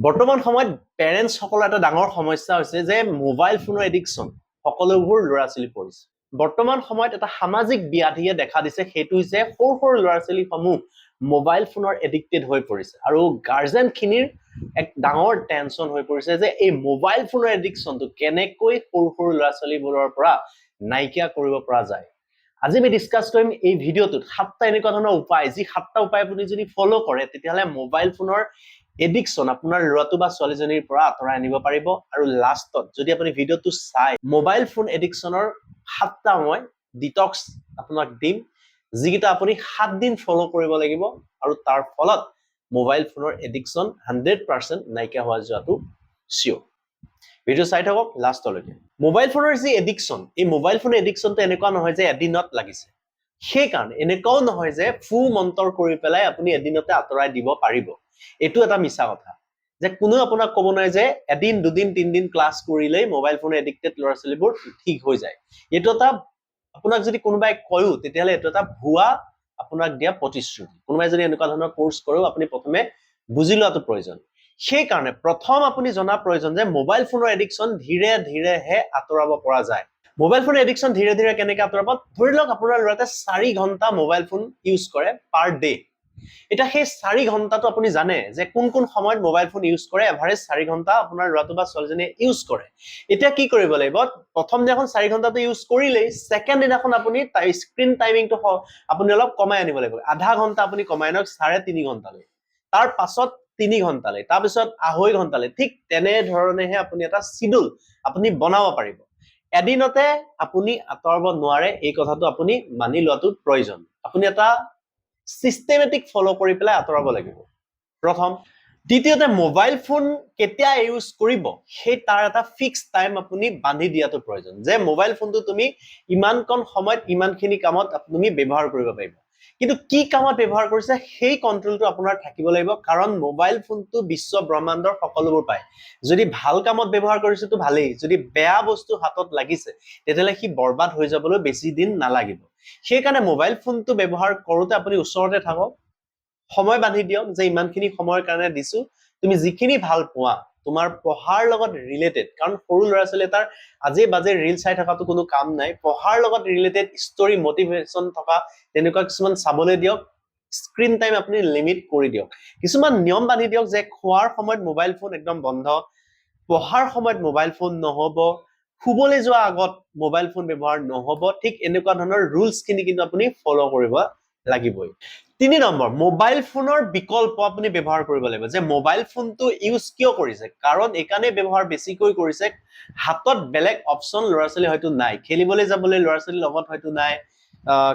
বৰ্তমান সময়ত পেৰেণ্টছ সকলৰ এটা ডাঙৰ সমস্যা হৈছে যে মোবাইল ফোনৰ এডিকশ্যন সকলোবোৰ ল'ৰা ছোৱালী পৰিছে। বৰ্তমান সময়ত এটা সামাজিক ব্যাধিয়ে দেখা দিছে, সেইটো হৈছে সৰু সৰু ল'ৰা ছোৱালীসমূহ মোবাইল ফোনৰ এডিক্টেড হৈ পৰিছে আৰু গাৰ্জেন খিনিৰ এক ডাঙৰ টেনচন হৈ পৰিছে যে এই মোবাইল ফোনৰ এডিকশ্যনটো কেনেকৈ সৰু সৰু ল'ৰা ছোৱালীবোৰৰ পৰা নাইকিয়া কৰিব পৰা যায়। আজি আমি ডিসকাস কৰিম এই ভিডিঅ'টোত 7টা এনেকুৱা ধৰণৰ উপায়, যি 7টা উপায় আপুনি যদি ফলো কৰে তেতিয়াহ'লে মোবাইল ফোনৰ এডিকশ্যন আপোনাৰ ল'ৰাটো বা ছোৱালীজনীৰ পৰা আঁতৰাই আনিব পাৰিব। আৰু লাষ্টত যদি আপুনি ভিডিঅ'টো চাই মোবাইল ফোন এডিকশ্যনৰ 7টা মই ডিটক্স আপোনাক দিম, যিকেইটা আপুনি 7 দিন ফলো কৰিব লাগিব আৰু তাৰ ফলত মোবাইল ফোনৰ এডিকশ্যন 100% নাইকিয়া হোৱা যোৱাটো চিয়ৰ। ভিডিঅ' চাই থাকক লাষ্টলৈকে। মোবাইল ফোনৰ যি এডিকশ্যন, এই মোবাইল ফোনৰ এডিকশ্যনটো এনেকুৱা নহয় যে এদিনত লাগিছে। সেইকাৰণে এনেকুৱাও নহয় যে ফু মন্তৰ কৰি পেলাই আপুনি এদিনতে আঁতৰাই দিব পাৰিব। এইটো এটা মিছা কথা যে কোনো আপোনাক ক'ব নোৱাৰে যে এদিন দুদিন তিনদিন ক্লাছ কৰিলেই মোবাইল ফোনৰ এডিক্টেড ল'ৰা ছোৱালীবোৰ ঠিক হৈ যায়। এইটো এটা আপোনাক যদি কোনোবাই কয়ও তেতিয়াহ'লে এইটো এটা ভুৱা আপোনাক দিয়া প্ৰতিশ্ৰুতি। কোনোবাই যদি এনেকুৱা ধৰণৰ কোৰ্চ কৰেও আপুনি প্ৰথমে বুজি লোৱাটো প্ৰয়োজন। সেইকাৰণে প্ৰথম আপুনি জনা প্ৰয়োজন যে মোবাইল ফোনৰ এডিকশ্যন ধীৰে ধীৰেহে আঁতৰাব পৰা যায়। মোবাইল ফোনৰ এডিকশ্যন ধীৰে ধীৰে কেনেকৈ আঁতৰাব? ধৰি লওক আপোনাৰ ল'ৰাটোৱে 4 ঘণ্টা মোবাইল ফোন ইউজ কৰে পাৰ ডে। এটা সেই 4 ঘণ্টাটো আপুনি জানে যে কোন কোন সময়ত মোবাইল ফোন ইউজ কৰে, এভাৰেজ 4 ঘণ্টা আপোনাৰ ল'ৰাটো বা ছোৱালীজনীয়ে ইউজ কৰে। এতিয়া কি কৰিব লাগিব? প্ৰথম দিনাখন 4 ঘণ্টাটো ইউজ কৰিলেই ছেকেণ্ড দিনাখন আপুনি স্ক্ৰীন টাইমিংটো আপুনি অলপ কমাই আনিব লাগিব। আধা ঘণ্টা আপুনি কমাই আনক 3.5 ঘণ্টালৈ, তাৰ পাছত 3 ঘণ্টালৈ, তাৰপিছত 2.5 ঘণ্টালৈ। ঠিক তেনেধৰণেহে আপুনি এটা শিডিউল আপুনি বনাব পাৰিব। এদিনতে আপুনি আঁতৰাব নোৱাৰে, এই কথাটো আপুনি মানি লোৱাটো প্ৰয়োজন। আপুনি এটা সিস্টেমেটিক ফলো কৰি পেলাই আঁতৰাব লাগিব প্ৰথম। দ্বিতীয়তে মোবাইল ফোন কেতিয়া ইউজ কৰিব সেই তাৰ এটা ফিক্স টাইম আপুনি বান্ধি দিয়াটো প্ৰয়োজন, যে মোবাইল ফোনটো তুমি ইমানকণ সময়ত ইমানখিনি কামত তুমি ব্যৱহাৰ কৰিব পাৰিবা। কিন্তু কি কামত ব্যৱহাৰ কৰিছে সেই কন্ট্ৰলটো আপোনাৰ থাকিব লাগিব, কাৰণ মোবাইল ফোনটো বিশ্ব ব্ৰহ্মাণ্ডৰ সকলোবোৰ পায়। যদি ভাল কামত ব্যৱহাৰ কৰিছে তো ভালেই, যদি বেয়া বস্তু হাতত লাগিছে তেতিয়াহ'লে সি বৰবাদ হৈ যাবলৈ বেছি দিন নালাগিব। সেইকাৰণে মোবাইল ফোনটো ব্যৱহাৰ কৰোঁতে আপুনি ওচৰতে থাকক, সময় বান্ধি দিয়ক যে ইমানখিনি সময়ৰ কাৰণে দিছো, তুমি যিখিনি ভাল পোৱা তোমাৰ পঢ়াৰ লগত ৰিলেটেড, কাৰণ সৰু ল'ৰা ছোৱালী এটাৰ আজি বাজে ৰিল চাই থকাটো কোনো কাম নাই। পঢ়াৰ লগত ৰিলেটেড ষ্টৰী মটিভেশ্যন থকা তেনেকুৱা কিছুমান চাবলৈ দিয়ক। স্ক্ৰীন টাইম আপুনি লিমিট কৰি দিয়ক। কিছুমান নিয়ম বান্ধি দিয়ক যে খোৱাৰ সময়ত মোবাইল ফোন একদম বন্ধ, পঢ়াৰ সময়ত মোবাইল ফোন নহ'ব, শুবলৈ যোৱা আগত মোবাইল ফোন ব্যৱহাৰ নহ'ব। ঠিক এনেকুৱা ধৰণৰ ৰুলছখিনি কিন্তু আপুনি ফলো কৰিব লাগিবই। 3 নম্বৰ, মোবাইল ফোনৰ বিকল্প আপুনি ব্যৱহাৰ কৰিব লাগিব। যে মোবাইল ফোনটো ইউজ কিয় কৰিছে? কাৰণ এইকাৰণে ব্যৱহাৰ বেছিকৈ কৰিছে, হাতত বেলেগ অপচন ল'ৰা ছোৱালী হয়তো নাই। খেলিবলৈ যাবলৈ ল'ৰা ছোৱালীৰ লগত হয়তো নাই,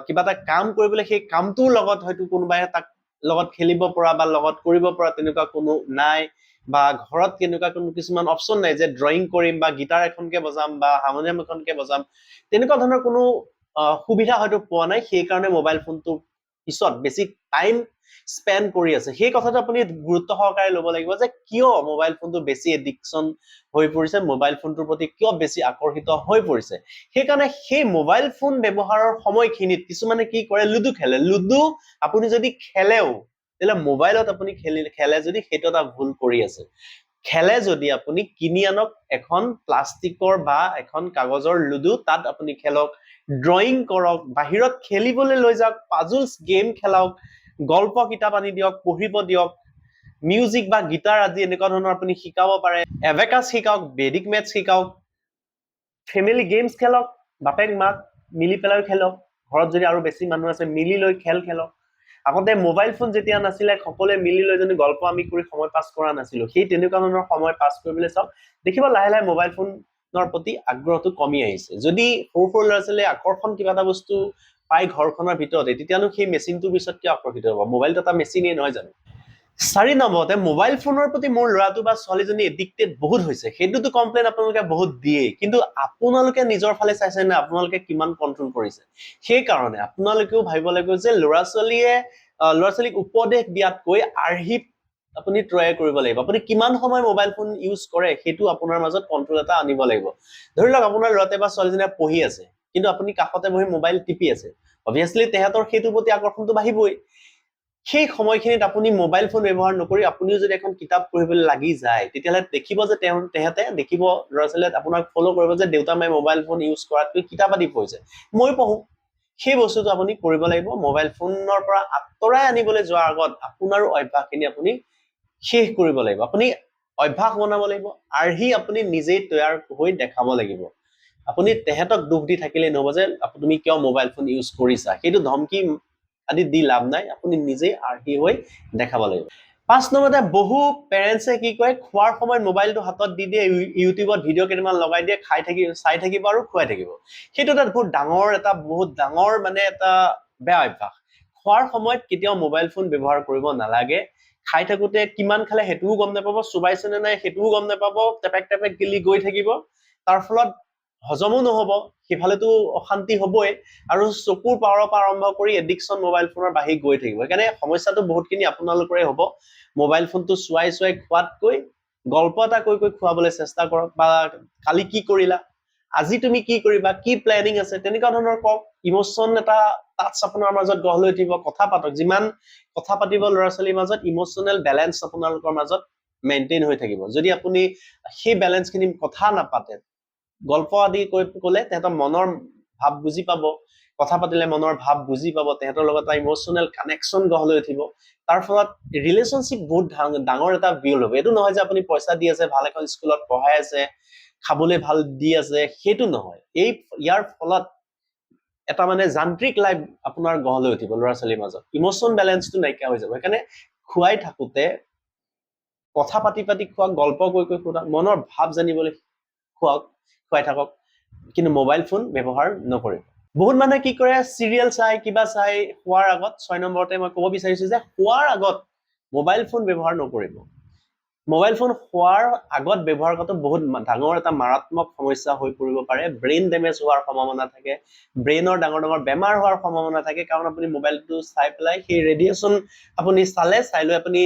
কিবা এটা কাম কৰিবলৈ সেই কামটোৰ লগত হয়তো কোনোবাই তাক লগত খেলিব পৰা বা লগত কৰিব পৰা তেনেকুৱা কোনো নাই, বা ঘৰত কেনেকুৱা কোনো কিছুমান অপচন নাই যে ড্ৰয়িং কৰিম বা গিটাৰ এখনকে বজাম বা হাৰমনিয়াম এখনকে বজাম, তেনেকুৱা ধৰণৰ কোনো সুবিধা হয়তো পোৱা নাই। সেইকাৰণে মোবাইল ফোনটো পিছত বেছি টাইম স্পেন্ড কৰি আছে। সেই কথাটো আপুনি গুৰুত্ব সহকাৰে ল'ব লাগিব যে কিয় মোবাইল ফোনটো বেছি এডিকশ্যন হৈ পৰিছে, মোবাইল ফোনটোৰ প্ৰতি কিয় বেছি আকৰ্ষিত হৈ পৰিছে। সেইকাৰণে সেই মোবাইল ফোন ব্যৱহাৰৰ সময়খিনিত কিছুমানে কি কৰে, লুডু খেলে। লুডু আপুনি যদি খেলেও তেতিয়াহ'লে মোবাইলত আপুনি খেলে যদি সেইটো এটা ভুল কৰি আছে। খেলে যদি আপুনি কিনি আনক এখন প্লাষ্টিকৰ বা এখন কাগজৰ লুডু, তাত আপুনি খেলক, ড্ৰয়িং কৰক, বাহিৰত খেলিবলৈ লৈ যাওক, পাজলছ গেম খেলাওক, গল্প কিতাপ আনি দিয়ক, পঢ়িব দিয়ক, মিউজিক বা গিটাৰ আদি এনেকুৱা ধৰণৰ আপুনি শিকাব পাৰে, এবেকাছ শিকাওক, বেদিক মেথছ শিকাওক, ফেমিলি গেমছ খেলক, বাপেক মাক মিলি পেলাই খেলক, ঘৰত যদি আৰু বেছি মানুহ আছে মিলি লৈ খেলক। আগতে মোবাইল ফোন যেতিয়া নাছিলে সকলোৱে মিলি লৈ যদি গল্প আমি কৰি সময় পাছ কৰা নাছিলো, সেই তেনেকুৱা ধৰণৰ সময় পাছ কৰিবলৈ চাওক, দেখিব লাহে লাহে মোবাইল ফোনৰ প্ৰতি আগ্ৰহটো কমি আহিছে। যদি সৰু সৰু ল'ৰা ছোৱালীয়ে আকৰ্ষণ কিবা এটা বস্তু পাই ঘৰখনৰ ভিতৰতে, তেতিয়ানো সেই মেচিনটোৰ পিছত কিয় আকৰ্ষিত হ'ব? মোবাইলটো এটা মেচিনেই নহয় জানো? 4 নম্বৰতে, মোবাইল ফোনৰ প্ৰতি মোৰ ল'ৰাটো বা ছোৱালীজনী এডিক্টেড বহুত হৈছে, সেইটোতো কমপ্লেইন আপোনালোকে বহুত দিয়ে, কিন্তু আপোনালোকে নিজৰ ফালে চাইছে নে আপোনালোকে কিমান কন্ট্ৰল কৰিছে? সেইকাৰণে আপোনালোকেও ভাবিব লাগিব যে ল'ৰা ছোৱালীক উপদেশ দিয়াতকৈ আৰ্হিত আপুনি তৈয়াৰ কৰিব লাগিব। আপুনি কিমান সময় মোবাইল ফোন ইউজ কৰে সেইটো আপোনাৰ মাজত কন্ট্ৰল এটা আনিব লাগিব। ধৰি লওক আপোনাৰ ল'ৰাটোৱে বা ছোৱালীজনীয়ে পঢ়ি আছে, কিন্তু আপুনি কাষতে বহি মোবাইল টিপি আছে, অবভিয়াছলি তেহেঁতৰ সেইটোৰ প্ৰতি আকৰ্ষণটো বাঢ়িবই। সেই সময়খিনিত আপুনি মোবাইল ফোন ব্যৱহাৰ নকৰি আপুনিও যদি এখন কিতাপ পঢ়িবলৈ লাগি যায় তেতিয়াহ'লে দেখিব যে তেহেঁতে দেখিব ল'ৰা ছোৱালীয়ে আপোনাক ফ'ল' কৰিব যে দেউতা মায়ে মোবাইল ফোন ইউজ কৰাতকৈ কিতাপ আদি পঢ়িছে মই পঢ়ো সেই বস্তুটো আপুনি কৰিব লাগিব মোবাইল ফোনৰ পৰা আঁতৰাই আনিবলৈ যোৱাৰ আগত আপোনাৰো অভ্যাসখিনি আপুনি শেষ কৰিব লাগিব আপুনি অভ্যাস বনাব লাগিব আৰ্হি আপুনি নিজেই তৈয়াৰ হৈ দেখাব লাগিব আপুনি তেহেঁতক দুখ দি থাকিলে নহব যে তুমি কিয় মোবাইল ফোন ইউজ কৰিছা সেইটো ধমকি আদি দি লাভ নাই আপুনি নিজেই আৰ্হি হৈ দেখাব লাগিব 5 নম্বৰতে বহু পেৰেণ্টছে কি কয় খোৱাৰ সময়ত মোবাইলটো হাতত দি দিয়ে ইউটিউবত ভিডিঅ' কেইটামান লগাই দিয়ে চাই থাকিব আৰু খুৱাই থাকিব সেইটো এটা বহুত ডাঙৰ মানে এটা বেয়া অভ্যাস খোৱাৰ সময়ত কেতিয়াও মোবাইল ফোন ব্যৱহাৰ কৰিব নালাগে খাই থাকোতে কিমান খালে সেইটোও গম নাপাব চুবাইছে নে নাই সেইটোও গম নাপাব টেপেক গিলি গৈ থাকিব তাৰ ফলত হজমো নহব সিফালেতো অশান্তি হবই আৰু চকুৰ পাৱাৰৰ পৰা আৰম্ভ কৰি এডিকশ্যন মোবাইল ফোনৰ বাঢ়ি গৈ থাকিব সেইকাৰণে সমস্যাটো বহুতখিনি আপোনালোকৰে হ'ব মোবাইল ফোনটো চুৱাই খোৱাতকৈ গল্প এটা কৈ খুৱাবলৈ চেষ্টা কৰক বা কালি কি কৰিলা আজি তুমি কি কৰিবা কি প্লেনিং আছে তেনেকুৱা ধৰণৰ কওক ইমোচন এটা টাচ আপোনাৰ মাজত গঢ় লৈ উঠিব কথা পাতক যিমান কথা পাতিব ল'ৰা ছোৱালীৰ মাজত ইমোচনেল বেলেঞ্চ আপোনালোকৰ মাজত মেইনটেইন হৈ থাকিব যদি আপুনি সেই বেলেঞ্চখিনি কথা নাপাতে গল্প আদি ক'লে তেহেঁতৰ মনৰ ভাৱ বুজি পাব কথা পাতিলে মনৰ ভাৱ বুজি পাব তেহেঁতৰ লগত এটা ইমোচনেল কানেকশ্যন গঢ় লৈ উঠিব তাৰ ফলত ৰিলেশ্যনশ্বিপ বহুত ডাঙৰ এটা বিল্ড হ'ব এইটো নহয় যে আপুনি পইচা দি আছে ভাল এখন স্কুলত পঢ়াই আছে খাবলৈ ভাল দি আছে সেইটো নহয় ইয়াৰ ফলত এটা মানে যান্ত্ৰিক লাইফ আপোনাৰ গঢ় লৈ উঠিব ল'ৰা ছোৱালীৰ মাজত ইমোচন বেলেঞ্চটো নাইকিয়া হৈ যাব সেইকাৰণে খুৱাই থাকোতে কথা পাতি খুৱাক গল্প কৈ খুৱাক মনৰ ভাৱ জানিবলৈ খুৱাই থাকক কিন্তু মোবাইল ফোন ব্যৱহাৰ নকৰিব বহুত মানুহে কি কৰে চিৰিয়েল চাই কিবা চাই খোৱাৰ আগত 6 নম্বৰতে মই ক'ব বিচাৰিছো যে খোৱাৰ আগত মোবাইল ফোন ব্যৱহাৰ নকৰিব মোবাইল ফোন খোৱাৰ আগত ব্যৱহাৰ কৰাটো বহুত ডাঙৰ এটা মাৰাত্মক সমস্যা হৈ পৰিব পাৰে ব্ৰেইন ডেমেজ হোৱাৰ সম্ভাৱনা থাকে ব্ৰেইনৰ ডাঙৰ বেমাৰ হোৱাৰ সম্ভাৱনা থাকে কাৰণ আপুনি মোবাইলটো চাই পেলাই সেই ৰেডিয়েশ্যন আপুনি চাই লৈ আপুনি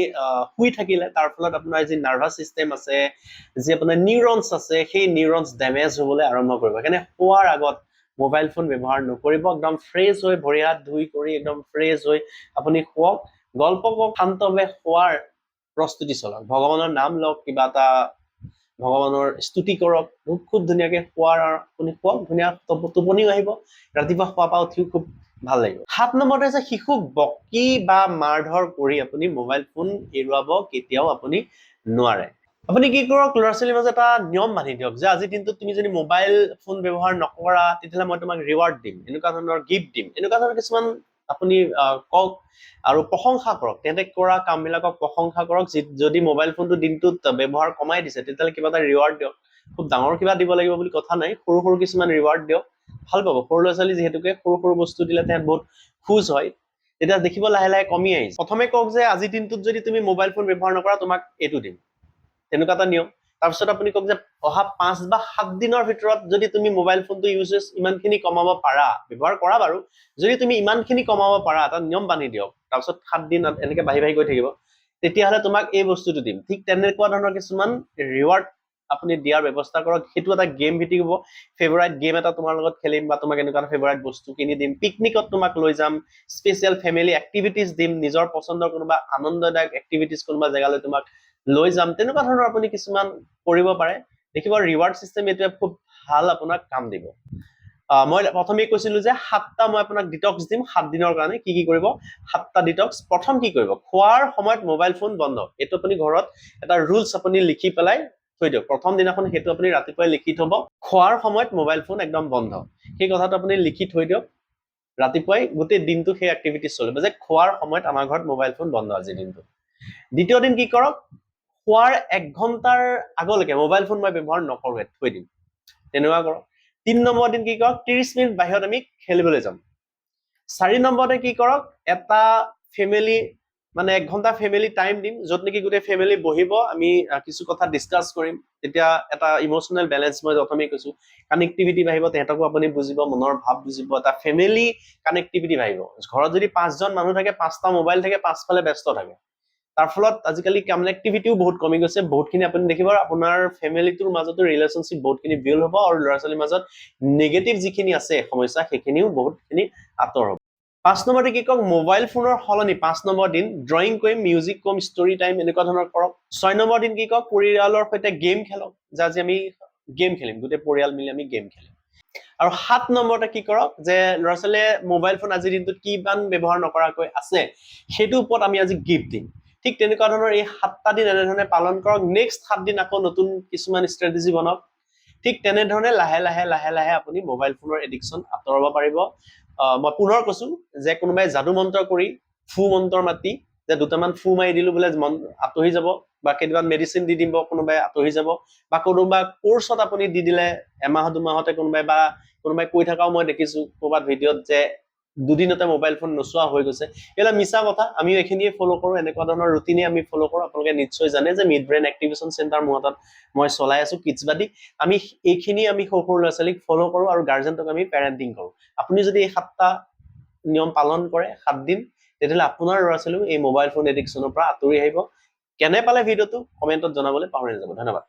শুই থাকিলে তাৰ ফলত আপোনাৰ যি নাৰ্ভাছ চিষ্টেম আছে যি আপোনাৰ নিউৰনছ আছে সেই নিউৰনছ ডেমেজ হ'বলৈ আৰম্ভ কৰিব সেইকাৰণে খোৱাৰ আগত মোবাইল ফোন ব্যৱহাৰ নকৰিব একদম ফ্ৰেছ হৈ ভৰি হাত ধুই কৰি একদম ফ্ৰেছ হৈ আপুনি শুৱক গল্প কওক শান্তভাৱে খোৱাৰ প্ৰস্তুতি চলাওক ভগৱানৰ নাম লওক কিবা এটা ভগৱানৰ স্তুতি কৰক খুব ধুনীয়াকে খোৱাৰ আপুনি শুৱক ধুনীয়া টোপনিও আহিব ৰাতিপুৱা শুৱাৰ পৰা উঠিও খুব ভাল লাগিব 7 নম্বৰতে আছে শিশুক বকি বা মাৰধৰ কৰি আপুনি মোবাইল ফোন এৰুৱাব কেতিয়াও আপুনি নোৱাৰে আপুনি কি কৰক ল'ৰা ছোৱালীৰ মাজত এটা নিয়ম বান্ধি দিয়ক যে আজি দিনটোত তুমি যদি মোবাইল ফোন ব্যৱহাৰ নকৰা তেতিয়াহ'লে মই তোমাক ৰিৱাৰ্ড দিম এনেকুৱা ধৰণৰ গিফ্ট দিম এনেকুৱা ধৰণৰ কিছুমান আপুনি কওক আৰু প্ৰশংসা কৰক তেন্তে কৰা কামবিলাকক প্ৰশংসা কৰক যদি মোবাইল ফোনটো দিনটোত ব্যৱহাৰ কমাই দিছে তেতিয়াহ'লে কিবা এটা ৰিৱাৰ্ড দিয়ক খুব ডাঙৰ কিবা দিব লাগিব বুলি কথা নাই সৰু কিছুমান ৰিৱাৰ্ড দিয়ক ভাল পাব সৰু ল'ৰা ছোৱালী যিহেতুকে সৰু বস্তু দিলে তেহেঁত বহুত খুচ হয় তেতিয়া দেখিব লাহে কমি আহিছে প্ৰথমে কওক যে আজি দিনটোত যদি তুমি মোবাইল ফোন ব্যৱহাৰ নকৰা তোমাক এইটো দিম তেনেকুৱা এটা নিয়ম তাৰপিছত আপুনি কওক যে অহা 5 বা 7 দিনৰ ভিতৰত যদি তুমি মোবাইল ফোনটো ইউজেছ ইমানখিনি কমাব পাৰা ব্যৱহাৰ কৰা বাৰু যদি তুমি ইমানখিনি কমাব পাৰা এটা নিয়ম বান্ধি দিয়ক তাৰপিছত 7 দিন এনেকৈ বাঢ়ি গৈ থাকিব তেতিয়াহ'লে তোমাক এই বস্তুটো দিম ঠিক তেনেকুৱা ধৰণৰ কিছুমান ৰিৱাৰ্ড আপুনি দিয়াৰ ব্যৱস্থা কৰক সেইটো এটা গেম ভিত্তিক হ'ব ফেভাৰিট গেম এটা তোমাৰ লগত খেলিম বা তোমাক এনেকুৱা ফেভাৰিট বস্তু কিনি দিম পিকনিকত তোমাক লৈ যাম স্পেচিয়েল ফেমিলি এক্টিভিটিজ দিম নিজৰ পছন্দৰ কোনোবা আনন্দদায়ক এক্টিভিটিজ কোনোবা জেগালৈ তোমাক লৈ যাম তেনেকুৱা ধৰণৰ আপুনি কিছুমান কৰিব পাৰে দেখিব ৰিৱাৰ্ড সিস্টেম এইটোৱে খুব ভাল আপোনাক কাম দিব মই প্ৰথমে কৈছিলো যে 7টা মই আপোনাক ডিটক্স দিম 7 দিনৰ কাৰণে কি কৰিব 7টা ডিটক্স প্ৰথম কি কৰিব খোৱাৰ সময়ত মোবাইল ফোন বন্ধ এইটো আপুনি ঘৰত এটা ৰুলছ আপুনি লিখি পেলাই থৈ দিয়ক প্ৰথম দিনাখন সেইটো আপুনি ৰাতিপুৱাই লিখি থব খোৱাৰ সময়ত মোবাইল ফোন একদম বন্ধ সেই কথাটো আপুনি লিখি থৈ দিয়ক ৰাতিপুৱাই গোটেই দিনটো সেই এক্টিভিটিজ চলিব যে খোৱাৰ সময়ত আমাৰ ঘৰত মোবাইল ফোন বন্ধ আজি দিনটো দ্বিতীয় দিন কি কৰক খোৱাৰ 1 ঘণ্টাৰ আগলৈকে মোবাইল ফোন মই ব্যৱহাৰ নকৰোঁ থৈ দিম তেনেকুৱা কৰক 3 নম্বৰ দিন কি কৰক 30 মিনিট বাহিৰত আমি খেলিবলৈ যাম 4 নম্বৰতে কি কৰক এটা ফেমিলি মানে 1 ঘণ্টা ফেমিলি টাইম দিম য'ত নেকি গোটেই ফেমিলি বহিব আমি কিছু কথা ডিসকাস কৰিম তেতিয়া এটা ইমোচনেল বেলেন্স মই প্ৰথমে কৈছো কানেক্টিভিটি বাঢ়িব তেহেঁতকো আপুনি বুজিব মনৰ ভাৱ বুজিব এটা ফেমিলি কানেক্টিভিটি বাঢ়িব ঘৰত যদি 5 জন মানুহ থাকে 5টা মোবাইল থাকে 5 ফালে ব্যস্ত থাকে তাৰ ফলত আজিকালি কানেক্টিভিটিও বহুত কমি গৈছে বহুতখিনি আপুনি দেখিব আপোনাৰ ফেমিলিটোৰ মাজতো ৰিলেশনশ্বিপ বহুতখিনি বিল্ড হ'ব আৰু ল'ৰা ছোৱালীৰ মাজত নেগেটিভ যিখিনি আছে সমস্যা সেইখিনিও বহুতখিনি আঁতৰ হ'ব 5 নম্বৰতে কি কওক মোবাইল ফোনৰ সলনি 5 নম্বৰ দিন ড্ৰয়িং কৰিম মিউজিক কম ষ্টৰী টাইম এনেকুৱা ধৰণৰ কৰক 6 নম্বৰ দিন কি কওক পৰিয়ালৰ সৈতে গেম খেলক যে আজি আমি গেম খেলিম গোটেই পৰিয়াল মিলি আমি গেম খেলিম আৰু 7 নম্বৰতে কি কৰক যে ল'ৰা ছোৱালীয়ে মোবাইল ফোন আজিৰ দিনটোত কিমান ব্যৱহাৰ নকৰাকৈ আছে সেইটো ওপৰত আমি আজি গিফ্ট দিম ঠিক তেনেকুৱা ধৰণৰ এই 7টা দিন এনেধৰণে পালন কৰক নেক্সট 7 দিন আকৌ নতুন কিছুমান ষ্ট্ৰেটেজি বনাওক ঠিক তেনেধৰণে লাহে লাহে আপুনি মোবাইল ফোনৰ এডিকশ্যন আঁতৰাব পাৰিব মই পুনৰ কৈছো যে কোনোবাই যাদু মন্ত্ৰ কৰি ফু মন্ত্ৰ মাতি যে দুটামান ফু মাৰি দিলো বোলে মন আঁতৰি যাব বা কেইটামান মেডিচিন দি দিব কোনোবাই আঁতৰি যাব বা কোনোবা কোৰ্চত আপুনি দি দিলে এমাহ দুমাহতে কোনোবাই কৈ থকাও মই দেখিছো ক'ৰবাত ভিডিঅ'ত যে দুদিনতে মোবাইল ফোন নোচোৱা হৈ গৈছে এইবিলাক মিছা কথা আমিও এইখিনিয়ে ফ'ল' কৰো এনেকুৱা ধৰণৰ ৰুটিনে আমি ফ'ল' কৰো আপোনালোকে নিশ্চয় জানে যে মিড ব্ৰেইন এক্টিভেশ্যন চেণ্টাৰ মোৰ হাতত মই চলাই আছো কিডছবাদী আমি এইখিনি আমি সৰু ল'ৰা ছোৱালীক ফ'ল' কৰো আৰু গাৰ্জেনক আমি পেৰেণ্টিং কৰো আপুনি যদি এই 7টা নিয়ম পালন কৰে 7 দিন তেতিয়াহ'লে আপোনাৰ ল'ৰা ছোৱালীও এই মোবাইল ফোন এডিকশ্যনৰ পৰা আঁতৰি আহিব কেনে পালে ভিডিঅ'টো কমেণ্টত জনাবলৈ পাহৰি নাযাব ধন্যবাদ